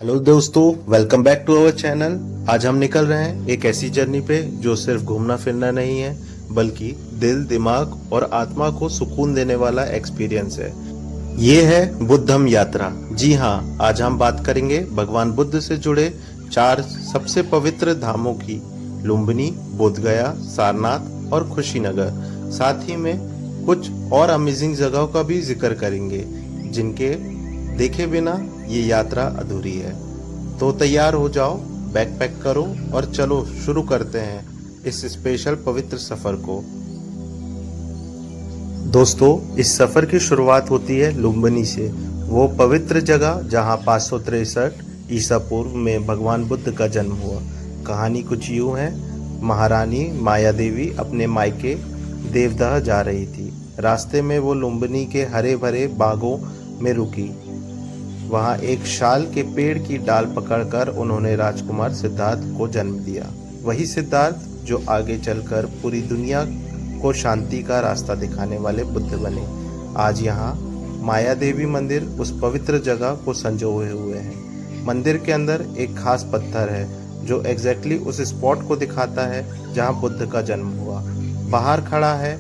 Hello दोस्तों, welcome back to our channel. आज हम निकल रहे हैं एक ऐसी जर्नी पे जो सिर्फ घूमना फिरना नहीं है, बल्कि दिल, दिमाग और आत्मा को सुकून देने वाला एक्सपीरियंस है। ये है बुद्धम यात्रा। जी हाँ, आज हम बात करेंगे भगवान बुद्ध से जुड़े 4 सबसे पवित्र धामों की। लुम्बिनी, बोधगया, सारनाथ और कुशीनगर। साथ ही में कुछ और अमेजिंग जगहों का भी जिक्र करेंगे, जिनके देखे बिना ये यात्रा अधूरी है। तो तैयार हो जाओ, बैग पैक करो और चलो शुरू करते हैं इस स्पेशल पवित्र सफर को। दोस्तों, इस सफर की शुरुआत होती है लुम्बिनी से, वो पवित्र जगह जहां 563 ईसा पूर्व में भगवान बुद्ध का जन्म हुआ। कहानी कुछ यूं है। महारानी माया देवी अपने मायके देवदह जा रही थी। रास्ते में वो लुम्बिनी के हरे भरे बागों में रुकी। वहां एक शाल के पेड़ की डाल पकड़कर उन्होंने राजकुमार सिद्धार्थ को जन्म दिया। वही सिद्धार्थ जो आगे चलकर पूरी दुनिया को शांति का रास्ता दिखाने वाले बुद्ध बने। आज यहाँ माया देवी मंदिर उस पवित्र जगह को संजोए हुए है। मंदिर के अंदर एक खास पत्थर है जो एग्जैक्टली उस स्पॉट को दिखाता है जहाँ बुद्ध का जन्म हुआ। बाहर खड़ा है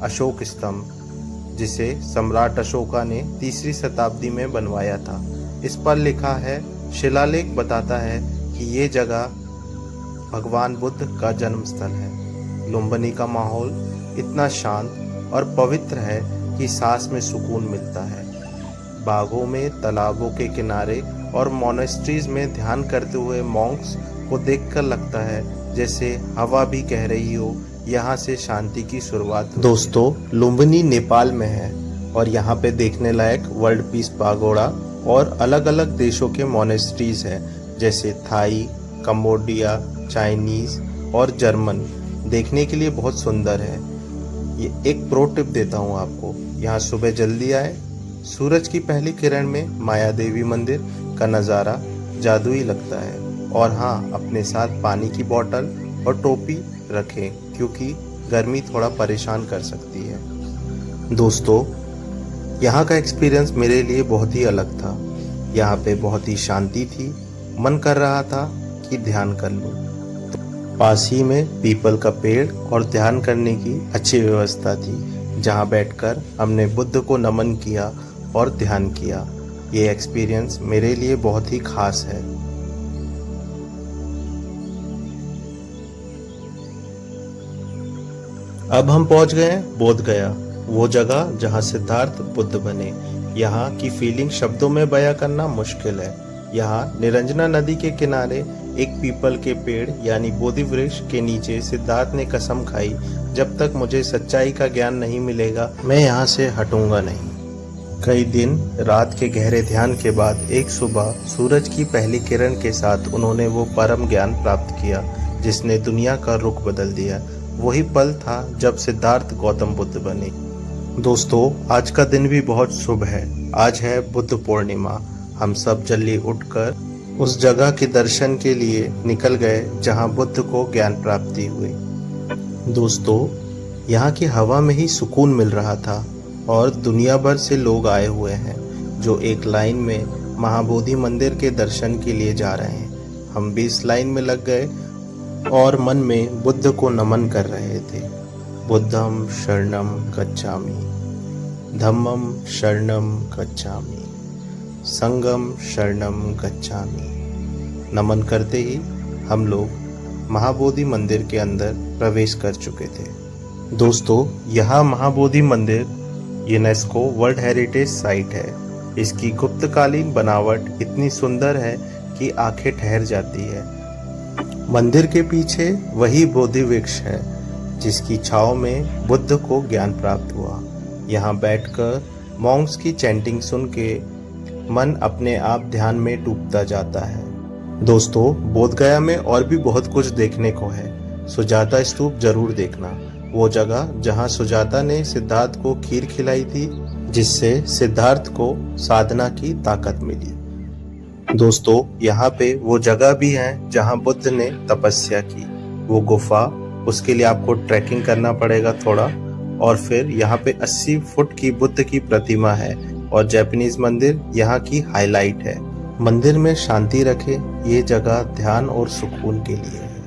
अशोक स्तंभ, जिसे सम्राट अशोका ने 3री शताब्दी में बनवाया था। इस पर लिखा है, शिलालेख बताता है कि ये जगह भगवान बुद्ध का जन्म स्थल है। लुम्बिनी का माहौल इतना शांत और पवित्र है कि सांस में सुकून मिलता है। बागों में, तालाबों के किनारे और मोनेस्ट्रीज में ध्यान करते हुए मॉन्क्स को देखकर लगता है जैसे हवा भी कह रही हो यहाँ से शांति की शुरुआत। दोस्तों, लुम्बिनी नेपाल में है और यहाँ पे देखने लायक वर्ल्ड पीस पागोड़ा और अलग अलग देशों के मोनेस्ट्रीज हैं, जैसे थाई, कंबोडिया, चाइनीज और जर्मन। देखने के लिए बहुत सुंदर है। ये एक प्रो टिप देता हूँ आपको, यहाँ सुबह जल्दी आए। सूरज की पहली किरण में माया देवी मंदिर का नज़ारा जादुई लगता है। और हाँ, अपने साथ पानी की बोतल और टोपी रखें, क्योंकि गर्मी थोड़ा परेशान कर सकती है। दोस्तों, यहाँ का एक्सपीरियंस मेरे लिए बहुत ही अलग था। यहाँ पे बहुत ही शांति थी। मन कर रहा था कि ध्यान कर लूं। पास ही में पीपल का पेड़ और ध्यान करने की अच्छी व्यवस्था थी, जहाँ बैठकर हमने बुद्ध को नमन किया और ध्यान किया। ये एक्सपीरियंस मेरे लिए बहुत ही खास है। अब हम पहुंच गए हैं बोधगया, वो जगह जहां सिद्धार्थ बुद्ध बने। यहाँ की फीलिंग शब्दों में बयां करना मुश्किल है। यहाँ निरंजना नदी के किनारे एक पीपल के पेड़ यानी बोधि वृक्ष के नीचे सिद्धार्थ ने कसम खाई, जब तक मुझे सच्चाई का ज्ञान नहीं मिलेगा मैं यहाँ से हटूंगा नहीं। कई दिन रात के गहरे ध्यान के बाद एक सुबह सूरज की पहली किरण के साथ उन्होंने वो परम ज्ञान प्राप्त किया जिसने दुनिया का रुख बदल दिया। वही पल था जब सिद्धार्थ गौतम बुद्ध बने। दोस्तों, आज का दिन भी बहुत शुभ है। आज है बुद्ध पूर्णिमा। हम सब जल्दी उठकर उस जगह के दर्शन के लिए निकल गए जहां बुद्ध को ज्ञान प्राप्ति हुई। दोस्तों, यहाँ की हवा में ही सुकून मिल रहा था और दुनिया भर से लोग आए हुए हैं जो एक लाइन में महाबोधि मंदिर के दर्शन के लिए जा रहे हैं। हम भी इस लाइन में लग गए और मन में बुद्ध को नमन कर रहे थे। बुद्धम शरणम गच्छामि, धम्मम शरणम गच्छामि, संगम शरणम गच्छामि। नमन करते ही हम लोग महाबोधि मंदिर के अंदर प्रवेश कर चुके थे। दोस्तों, यह महाबोधि मंदिर यूनेस्को वर्ल्ड हेरिटेज साइट है। इसकी गुप्तकालीन बनावट इतनी सुंदर है कि आंखें ठहर जाती है। मंदिर के पीछे वही बोधि वृक्ष है जिसकी छांव में बुद्ध को ज्ञान प्राप्त हुआ। यहाँ बैठकर मॉन्क्स की चैंटिंग सुन के मन अपने आप ध्यान में डूबता जाता है। दोस्तों, बोधगया में और भी बहुत कुछ देखने को है। सुजाता स्तूप जरूर देखना, वो जगह जहाँ सुजाता ने सिद्धार्थ को खीर खिलाई थी, जिससे सिद्धार्थ को साधना की ताकत मिली। दोस्तों, यहाँ पे वो जगह भी है जहाँ बुद्ध ने तपस्या की। वो गुफा, उसके लिए आपको ट्रैकिंग करना पड़ेगा थोड़ा, और फिर यहाँ पे 80 फुट की बुद्ध की प्रतिमा है और जापानीज मंदिर यहाँ की हाईलाइट है। मंदिर में शांति रखे, ये जगह ध्यान और सुकून के लिए है।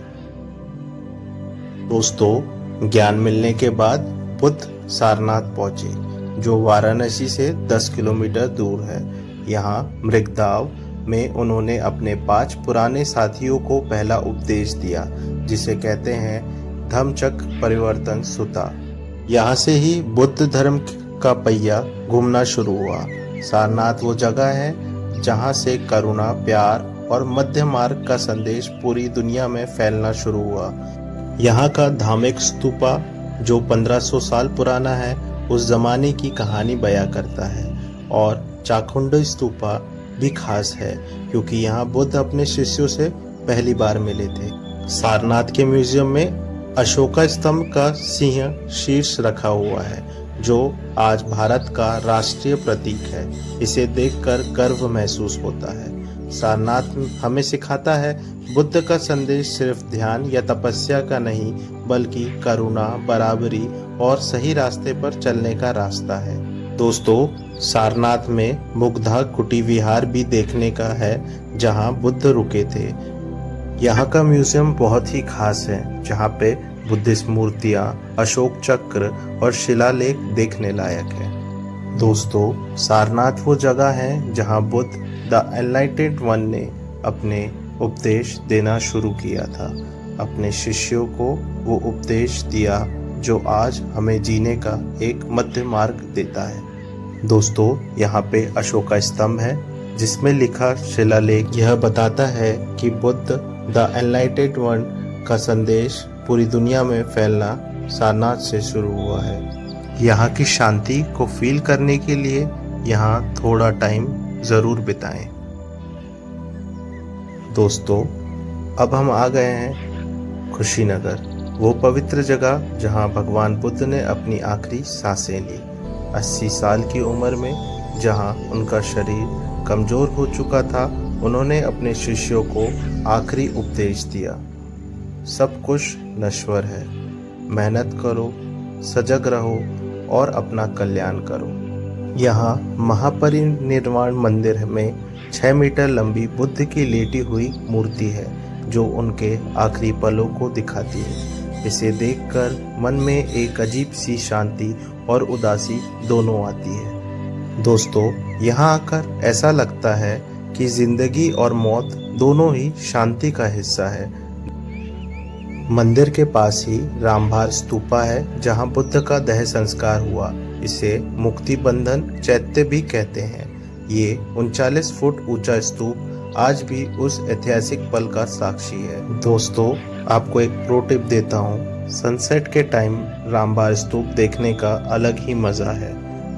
दोस्तों, ज्ञान मिलने के बाद बुद्ध सारनाथ पहुंचे, जो वाराणसी से 10 किलोमीटर दूर है। यहाँ मृगदाव में उन्होंने अपने 5 पुराने साथियों को पहला उपदेश दिया, जिसे कहते हैं धम्मचक्र परिवर्तन सुता। यहाँ से ही बुद्ध धर्म का पहिया घूमना शुरू हुआ। सारनाथ वो जगह है जहाँ से करुणा, प्यार और मध्य मार्ग का संदेश पूरी दुनिया में फैलना शुरू हुआ। यहाँ का धार्मिक स्तूपा जो 1500 साल पुराना है, उस जमाने की कहानी बयां करता है। और चाखुंड स्तूपा भी खास है क्योंकि यहाँ बुद्ध अपने शिष्यों से पहली बार मिले थे। सारनाथ के म्यूजियम में अशोका स्तंभ का सिंह शीर्ष रखा हुआ है, जो आज भारत का राष्ट्रीय प्रतीक है। इसे देखकर गर्व महसूस होता है। सारनाथ हमें सिखाता है बुद्ध का संदेश सिर्फ ध्यान या तपस्या का नहीं, बल्कि करुणा, बराबरी और सही रास्ते पर चलने का रास्ता है। दोस्तों, सारनाथ में मुग्धा कुटी विहार भी देखने का है, जहां बुद्ध रुके थे। यहाँ का म्यूजियम बहुत ही खास है, जहाँ पे बुद्धिस्ट मूर्तियाँ, अशोक चक्र और शिलालेख देखने लायक है। दोस्तों, सारनाथ वो जगह है जहाँ बुद्ध द एनलाइटेंड वन ने अपने उपदेश देना शुरू किया था। अपने शिष्यों को वो उपदेश दिया जो आज हमें जीने का एक मध्य मार्ग देता है। दोस्तों, यहाँ पे अशोका स्तंभ है जिसमें लिखा शिलालेख यह बताता है कि बुद्ध द एनलाइटेंड वन का संदेश पूरी दुनिया में फैलना सारनाथ से शुरू हुआ है। यहाँ की शांति को फील करने के लिए यहाँ थोड़ा टाइम जरूर बिताएं। दोस्तों, अब हम आ गए हैं कुशीनगर, वो पवित्र जगह जहाँ भगवान बुद्ध ने अपनी आखिरी सांसें ली। 80 साल की उम्र में जहाँ उनका शरीर कमजोर हो चुका था, उन्होंने अपने शिष्यों को आखिरी उपदेश दिया। सब कुछ नश्वर है, मेहनत करो, सजग रहो और अपना कल्याण करो। यहाँ महापरिनिर्वाण मंदिर में 6 मीटर लंबी बुद्ध की लेटी हुई मूर्ति है, जो उनके आखिरी पलों को दिखाती है। इसे देखकर मन में एक अजीब सी शांति और उदासी दोनों आती है। दोस्तों, यहाँ आकर ऐसा लगता है कि जिंदगी और मौत दोनों ही शांति का हिस्सा है। मंदिर के पास ही रामभार स्तूपा है, जहाँ बुद्ध का देह संस्कार हुआ। इसे मुक्ति बंधन चैत्य भी कहते हैं। ये 39 फुट ऊंचा स्तूप आज भी उस ऐतिहासिक पल का साक्षी है। दोस्तों, आपको एक प्रो टिप देता हूँ, सनसेट के टाइम रामभार स्तूप देखने का अलग ही मजा है।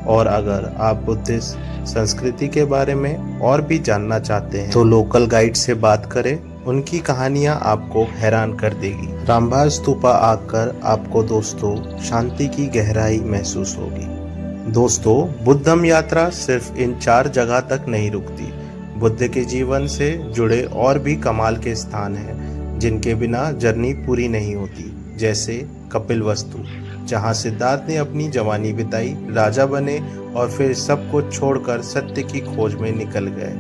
और अगर आप बुद्धिस्ट संस्कृति के बारे में और भी जानना चाहते हैं तो लोकल गाइड से बात करें, उनकी कहानियां आपको हैरान कर देगी। रामभार स्तूपा आकर आपको दोस्तों शांति की गहराई महसूस होगी। दोस्तों, बुद्धम यात्रा सिर्फ इन 4 जगह तक नहीं रुकती। बुद्ध के जीवन से जुड़े और भी कमाल के स्थान हैं, जिनके बिना जर्नी पूरी नहीं होती। जैसे कपिलवस्तु, जहाँ सिद्धार्थ ने अपनी जवानी बिताई, राजा बने और फिर सब कुछ छोड़कर सत्य की खोज में निकल गए।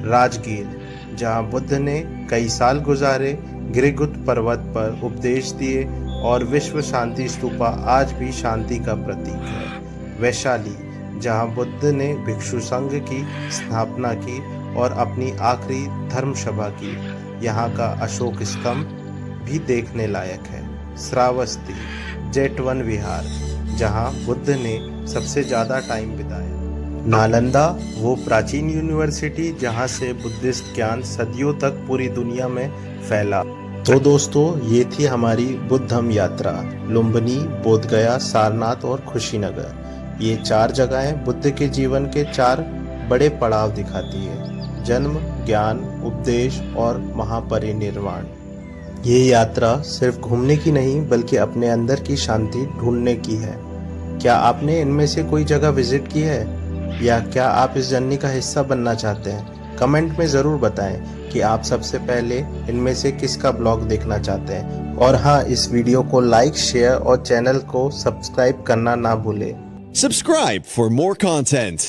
राजगीर, जहाँ बुद्ध ने कई साल गुजारे, गिरिगुट पर्वत पर उपदेश दिए और विश्व शांति स्तूपा आज भी शांति का प्रतीक है। वैशाली, जहाँ बुद्ध ने भिक्षु संघ की स्थापना की और अपनी आखिरी धर्म सभा की। यहाँ का अशोक स्तंभ भी देखने लायक है। श्रावस्ती, जेटवन विहार, जहाँ बुद्ध ने सबसे ज्यादा टाइम बिताया। नालंदा, वो प्राचीन यूनिवर्सिटी जहाँ से बुद्धिस्ट ज्ञान सदियों तक पूरी दुनिया में फैला। तो दोस्तों, ये थी हमारी बुद्धम यात्रा। लुम्बिनी, बोधगया, सारनाथ और कुशीनगर, ये 4 जगहें बुद्ध के जीवन के 4 बड़े पड़ाव दिखाती है: जन्म, ज्ञान, उपदेश और महापरिनिर्वाण। ये यात्रा सिर्फ घूमने की नहीं, बल्कि अपने अंदर की शांति ढूंढने की है। क्या आपने इनमें से कोई जगह विजिट की है, या क्या आप इस जर्नी का हिस्सा बनना चाहते हैं? कमेंट में ज़रूर बताएं कि आप सबसे पहले इनमें से किसका ब्लॉग देखना चाहते हैं। और हाँ, इस वीडियो को लाइक, शेयर और चैनल को सब्सक्राइब करना ना भूलें। Subscribe for more content.